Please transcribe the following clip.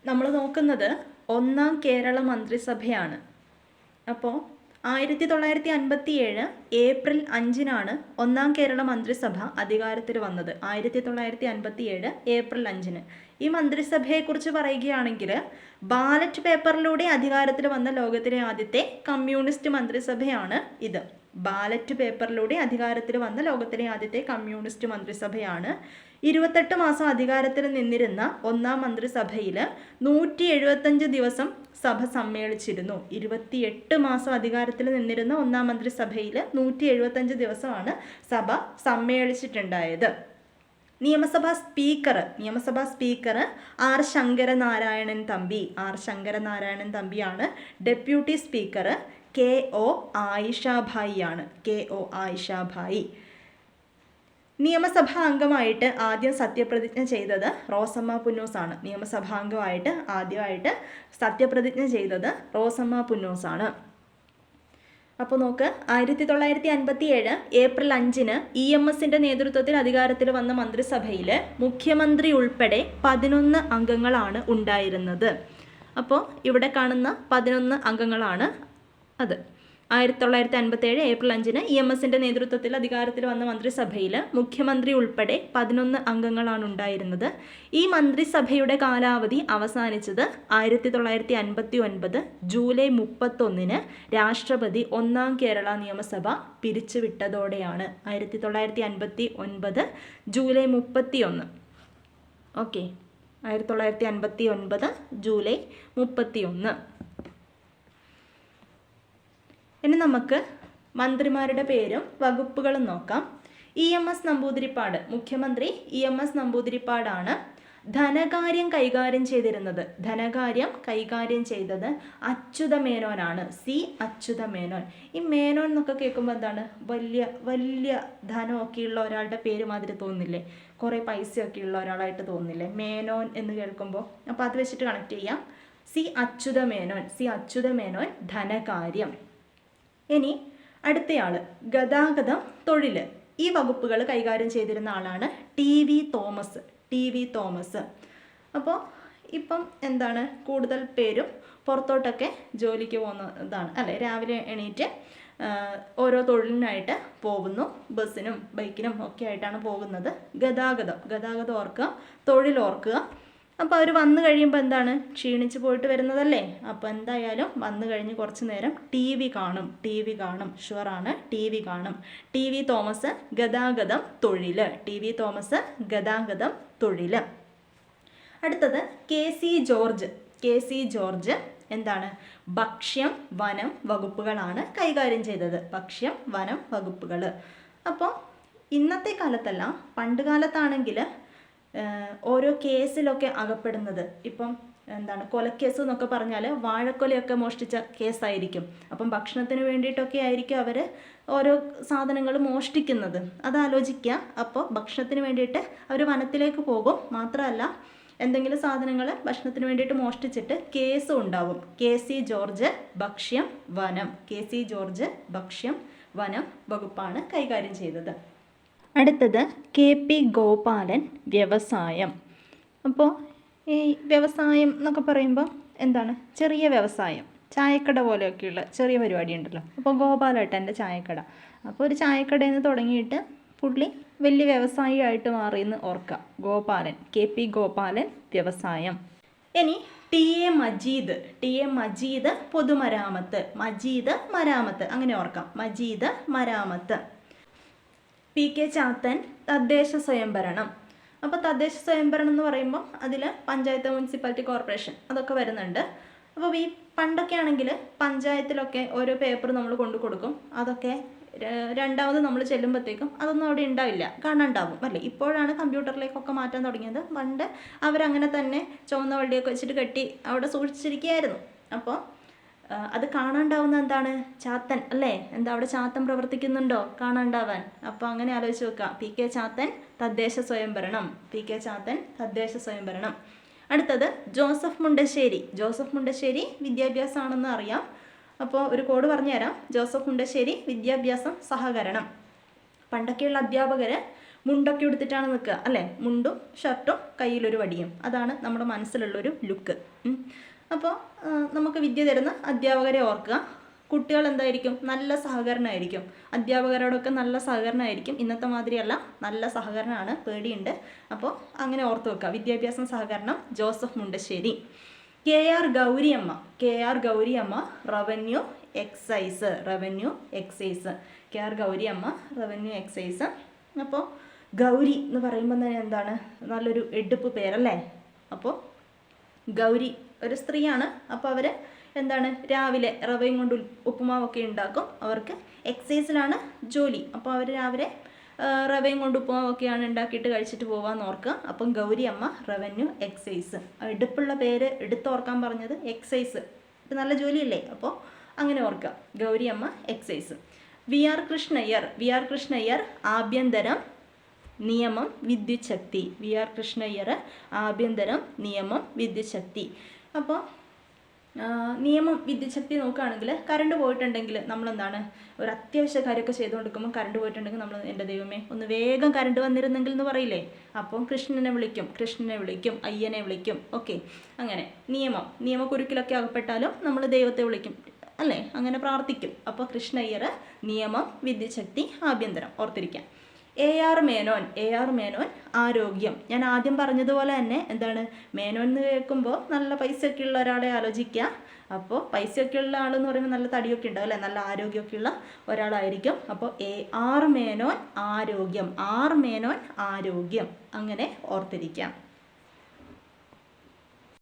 നമ്മൾ നോക്കുന്നത് ഒന്നാം കേരള മന്ത്രിസഭയാണ്. അപ്പോൾ 1957 ഏപ്രിൽ 5-നാണ് ഒന്നാം കേരള മന്ത്രിസഭ അധികാരത്തിൽ വന്നത്. 1957 ഏപ്രിൽ 5-ന്. ഈ മന്ത്രിസഭയെക്കുറിച്ച് പറയുകയാണെങ്കിൽ ബാലറ്റ് പേപ്പറിലൂടെ അധികാരത്തിൽ വന്ന ലോകത്തിലെ ആദ്യത്തെ കമ്മ്യൂണിസ്റ്റ് മന്ത്രിസഭയാണ് ഇത്. ബാലറ്റ് പേപ്പറിലൂടെ അധികാരത്തിൽ വന്ന ലോകത്തിലെ ആദ്യത്തെ കമ്മ്യൂണിസ്റ്റ് മന്ത്രിസഭയാണ്. 28 മാസം അധികാരത്തിൽ നിന്നിരുന്ന ഒന്നാം മന്ത്രിസഭയിൽ 175 ദിവസം സഭ സമ്മേളിച്ചിരുന്നു. 28 മാസം അധികാരത്തിൽ നിന്നിരുന്ന ഒന്നാം മന്ത്രിസഭയിൽ 175 ദിവസമാണ് സഭ സമ്മേളിച്ചിട്ടുണ്ടായത്. നിയമസഭാ സ്പീക്കർ ആർ ശങ്കരനാരായണൻ തമ്പിയാണ്. ഡെപ്യൂട്ടി സ്പീക്കർ KO ആയിഷാഭായി ആണ്. KO ആയിഷാഭായി. നിയമസഭാ അംഗമായിട്ട് ആദ്യം സത്യപ്രതിജ്ഞ ചെയ്തത് റോസമ്മ പുന്നൂസ് ആണ്. നിയമസഭാ അംഗമായിട്ട് ആദ്യമായിട്ട് സത്യപ്രതിജ്ഞ ചെയ്തത് റോസമ്മ പുന്നൂസ് ആണ്. അപ്പോൾ നോക്ക്, 1957 ഏപ്രിൽ 5-ന് EMSന്റെ നേതൃത്വത്തിൽ അധികാരത്തിൽ വന്ന മന്ത്രിസഭയിൽ മുഖ്യമന്ത്രി ഉൾപ്പെടെ 11 അംഗങ്ങളാണ് ഉണ്ടായിരുന്നത്. അപ്പോൾ ഇവിടെ കാണുന്ന 11 അംഗങ്ങളാണ് അത്. 1957 ഏപ്രിൽ 5-ന് EMSന്റെ നേതൃത്വത്തിൽ അധികാരത്തിൽ വന്ന മന്ത്രിസഭയിൽ മുഖ്യമന്ത്രി ഉൾപ്പെടെ 11 അംഗങ്ങളാണ് ഉണ്ടായിരുന്നത്. ഈ മന്ത്രിസഭയുടെ കാലാവധി അവസാനിച്ചത് 1959 ജൂലൈ 31-ന് രാഷ്ട്രപതി ഒന്നാം കേരള നിയമസഭ പിരിച്ചുവിട്ടതോടെയാണ്. 1959 ജൂലൈ 31. Okay, 1959 July 31. ഇനി നമുക്ക് മന്ത്രിമാരുടെ പേരും വകുപ്പുകളും നോക്കാം. EMS നമ്പൂതിരിപ്പാട്, മുഖ്യമന്ത്രി EMS നമ്പൂതിരിപ്പാടാണ്. ധനകാര്യം കൈകാര്യം ചെയ്തത് അച്യുതമേനോനാണ്. C അച്യുതമേനോൻ. ഈ മേനോൻ എന്നൊക്കെ കേൾക്കുമ്പോൾ എന്താണ്, വലിയ ധനമൊക്കെയുള്ള ഒരാളുടെ പേര് മാതിരി തോന്നുന്നില്ലേ? കുറേ പൈസയൊക്കെ ഉള്ള ഒരാളായിട്ട് തോന്നുന്നില്ലേ മേനോൻ എന്ന് കേൾക്കുമ്പോൾ? അപ്പോൾ അത് വെച്ചിട്ട് കണക്ട് ചെയ്യാം. C അച്യുതമേനോൻ ധനകാര്യം. ഇനി അടുത്തയാള് ഗതാഗതം, തൊഴിൽ. ഈ വകുപ്പുകൾ കൈകാര്യം ചെയ്തിരുന്ന ആളാണ് TV തോമസ്. അപ്പോൾ ഇപ്പം എന്താണ്, കൂടുതൽ പേരും പുറത്തോട്ടൊക്കെ ജോലിക്ക് പോകുന്നതാണ് അല്ലേ? രാവിലെ എണീറ്റ് ഓരോ തൊഴിലിനായിട്ട് പോകുന്നു. ബസ്സിനും ബൈക്കിനും ഒക്കെ ആയിട്ടാണ് പോകുന്നത്. ഗതാഗതം ഓർക്കുക, തൊഴിൽ ഓർക്കുക. അപ്പോൾ അവർ വന്നു കഴിയുമ്പോൾ എന്താണ്, ക്ഷീണിച്ച് പോയിട്ട് വരുന്നതല്ലേ? അപ്പോൾ എന്തായാലും വന്നു കഴിഞ്ഞ് കുറച്ച് നേരം TV കാണും. ഷുവറാണ്, TV കാണും. TV തോമസ് ഗതാഗതം, തൊഴിൽ. അടുത്തത് KC ജോർജ് എന്താണ്, ഭക്ഷ്യം, വനം വകുപ്പുകളാണ് കൈകാര്യം ചെയ്തത്. അപ്പോൾ ഇന്നത്തെ കാലത്തല്ല, പണ്ട് കാലത്താണെങ്കിൽ ഓരോ കേസിലൊക്കെ അകപ്പെടുന്നത്, ഇപ്പം എന്താണ് കൊലക്കേസ് എന്നൊക്കെ പറഞ്ഞാൽ വാഴക്കൊലയൊക്കെ മോഷ്ടിച്ച കേസായിരിക്കും. അപ്പം ഭക്ഷണത്തിന് വേണ്ടിയിട്ടൊക്കെ ആയിരിക്കും അവർ ഓരോ സാധനങ്ങൾ മോഷ്ടിക്കുന്നത്. അതാലോചിക്കുക. അപ്പോൾ ഭക്ഷണത്തിന് വേണ്ടിയിട്ട് അവർ വനത്തിലേക്ക് പോകും. മാത്രമല്ല, എന്തെങ്കിലും സാധനങ്ങൾ ഭക്ഷണത്തിന് വേണ്ടിയിട്ട് മോഷ്ടിച്ചിട്ട് കേസും ഉണ്ടാവും. KC ജോർജ് ഭക്ഷ്യം, വനം വകുപ്പാണ് കൈകാര്യം ചെയ്തത്. അടുത്തത് KP ഗോപാലൻ വ്യവസായം. അപ്പോൾ ഈ വ്യവസായം എന്നൊക്കെ പറയുമ്പോൾ എന്താണ്, ചെറിയ വ്യവസായം, ചായക്കട പോലെയൊക്കെയുള്ള ചെറിയ പരിപാടി ഉണ്ടല്ലോ. അപ്പോൾ ഗോപാലേട്ടൻ്റെ ചായക്കട. അപ്പോൾ ഒരു ചായക്കടയിൽ നിന്ന് തുടങ്ങിയിട്ട് പുള്ളി വലിയ വ്യവസായിയായിട്ട് മാറിയെന്ന് ഓർക്കുക. KP ഗോപാലൻ വ്യവസായം. ഇനി TA മജീദ് പൊതുമരാമത്ത്, മരാമത്ത് അങ്ങനെ ഓർക്കാം. മരാമത്ത്. PK ചാത്തൻ തദ്ദേശ സ്വയംഭരണം. അപ്പോൾ തദ്ദേശ സ്വയംഭരണം എന്ന് പറയുമ്പോൾ അതിൽ പഞ്ചായത്ത്, മുനിസിപ്പാലിറ്റി, കോർപ്പറേഷൻ അതൊക്കെ വരുന്നുണ്ട്. അപ്പോൾ ഈ പണ്ടൊക്കെ ആണെങ്കിൽ പഞ്ചായത്തിലൊക്കെ ഓരോ പേപ്പർ നമ്മൾ കൊണ്ടു കൊടുക്കും. അതൊക്കെ രണ്ടാമത് നമ്മൾ ചെല്ലുമ്പോഴത്തേക്കും അതൊന്നും അവിടെ ഉണ്ടാവില്ല, കാണാണ്ടാവും അല്ലേ? ഇപ്പോഴാണ് കമ്പ്യൂട്ടറിലേക്കൊക്കെ മാറ്റാൻ തുടങ്ങിയത്. പണ്ട് അവരങ്ങനെ തന്നെ ചുവന്ന വള്ളിയൊക്കെ വെച്ചിട്ട് കെട്ടി അവിടെ സൂക്ഷിച്ചിരിക്കുകയായിരുന്നു. അപ്പോൾ അത് കാണാണ്ടാവുന്ന എന്താണ്, ചാത്തൻ അല്ലേ? എന്താ അവിടെ ചാത്തൻ പ്രവർത്തിക്കുന്നുണ്ടോ കാണാണ്ടാവാൻ? അപ്പോൾ അങ്ങനെ ആലോചിച്ച് വെക്കുക. PK ചാത്തൻ തദ്ദേശ സ്വയംഭരണം. അടുത്തത് ജോസഫ് മുണ്ടശ്ശേരി വിദ്യാഭ്യാസമാണെന്ന് അറിയാം. അപ്പോൾ ഒരു കോഡ് പറഞ്ഞുതരാം. ജോസഫ് മുണ്ടശ്ശേരി വിദ്യാഭ്യാസം, സഹകരണം. പണ്ടൊക്കെയുള്ള അധ്യാപകർ മുണ്ടൊക്കെ എടുത്തിട്ടാണ് നിൽക്കുക അല്ലേ, മുണ്ടും ഷർട്ടും കയ്യിലൊരു വടിയും, അതാണ് നമ്മുടെ മനസ്സിലുള്ളൊരു ലുക്ക്. അപ്പോൾ നമുക്ക് വിദ്യ തരുന്ന അധ്യാപകരെ ഓർക്കുക. കുട്ടികൾ എന്തായിരിക്കും, നല്ല സഹകരണമായിരിക്കും, അധ്യാപകരോടൊക്കെ നല്ല സഹകരണമായിരിക്കും. ഇന്നത്തെ മാതിരിയല്ല, നല്ല സഹകരണമാണ്, പേടിയുണ്ട്. അപ്പോൾ അങ്ങനെ ഓർത്ത് വെക്കുക, വിദ്യാഭ്യാസം സഹകരണം, Joseph Mundassery. KR Gouriamma, KR Gouriamma revenue excise, revenue excise, KR Gouriamma revenue excise. അപ്പോൾ ഗൗരി എന്ന് പറയുമ്പോൾ തന്നെ എന്താണ്, നല്ലൊരു എടുപ്പ് പേരല്ലേ. അപ്പോൾ ഗൗരി ഒരു സ്ത്രീയാണ്. അപ്പോൾ അവർ എന്താണ്, രാവിലെ റവയും കൊണ്ട് ഉപ്പുമാവൊക്കെ ഉണ്ടാക്കും. അവർക്ക് എക്സൈസിലാണ് ജോലി. അപ്പോൾ അവർ രാവിലെ റവയും കൊണ്ട് ഉപ്പുമാവൊക്കെയാണ് ഉണ്ടാക്കിയിട്ട് കഴിച്ചിട്ട് പോകാമെന്ന് ഓർക്കുക. അപ്പം ഗൗരി അമ്മ റവന്യൂ എക്സൈസ്. എടുപ്പുള്ള പേര് എടുത്തോർക്കാൻ പറഞ്ഞത് എക്സൈസ്, ഇത് നല്ല ജോലിയല്ലേ, അപ്പോൾ അങ്ങനെ ഓർക്കുക, Gouri Amma excise. VR Krishnaiyer, VR Krishnaiyer ആഭ്യന്തരം നിയമം വിദ്യുത് ശക്തി, VR കൃഷ്ണയ്യർ ആഭ്യന്തരം നിയമം വിദ്യുത് ശക്തി. അപ്പോൾ നിയമം വിദ്യുത് ശക്തി നോക്കുകയാണെങ്കിൽ കറണ്ട് പോയിട്ടുണ്ടെങ്കിൽ നമ്മളെന്താണ്, ഒരു അത്യാവശ്യ കാര്യമൊക്കെ ചെയ്തുകൊടുക്കുമ്പോൾ കറണ്ട് പോയിട്ടുണ്ടെങ്കിൽ നമ്മൾ എൻ്റെ ദൈവമേ ഒന്ന് വേഗം കറണ്ട് വന്നിരുന്നെങ്കിൽ എന്ന് പറയില്ലേ. അപ്പം കൃഷ്ണനെ വിളിക്കും, അയ്യനെ വിളിക്കും. ഓക്കെ, അങ്ങനെ നിയമക്കുരുക്കിലൊക്കെ അകപ്പെട്ടാലും നമ്മൾ ദൈവത്തെ വിളിക്കും അല്ലേ, അങ്ങനെ പ്രാർത്ഥിക്കും. അപ്പോൾ കൃഷ്ണയ്യർ നിയമം വിദ്യുത് ശക്തി ആഭ്യന്തരം, ഓർത്തിരിക്കാം. AR മേനോൻ ആരോഗ്യം. ഞാൻ ആദ്യം പറഞ്ഞതുപോലെ തന്നെ എന്താണ്, മേനോൻ എന്ന് കേൾക്കുമ്പോൾ നല്ല പൈസയൊക്കെ ഉള്ള ഒരാളെ ആലോചിക്കുക. അപ്പോൾ പൈസയൊക്കെ ഉള്ള ആളെന്ന് പറയുമ്പോൾ നല്ല തടിയൊക്കെ ഉണ്ടാവും അല്ലേ, നല്ല ആരോഗ്യമൊക്കെ ഉള്ള ഒരാളായിരിക്കും. അപ്പോൾ AR മേനോൻ ആരോഗ്യം, ആർ മേനോൻ ആരോഗ്യം, അങ്ങനെ ഓർത്തിരിക്കാം.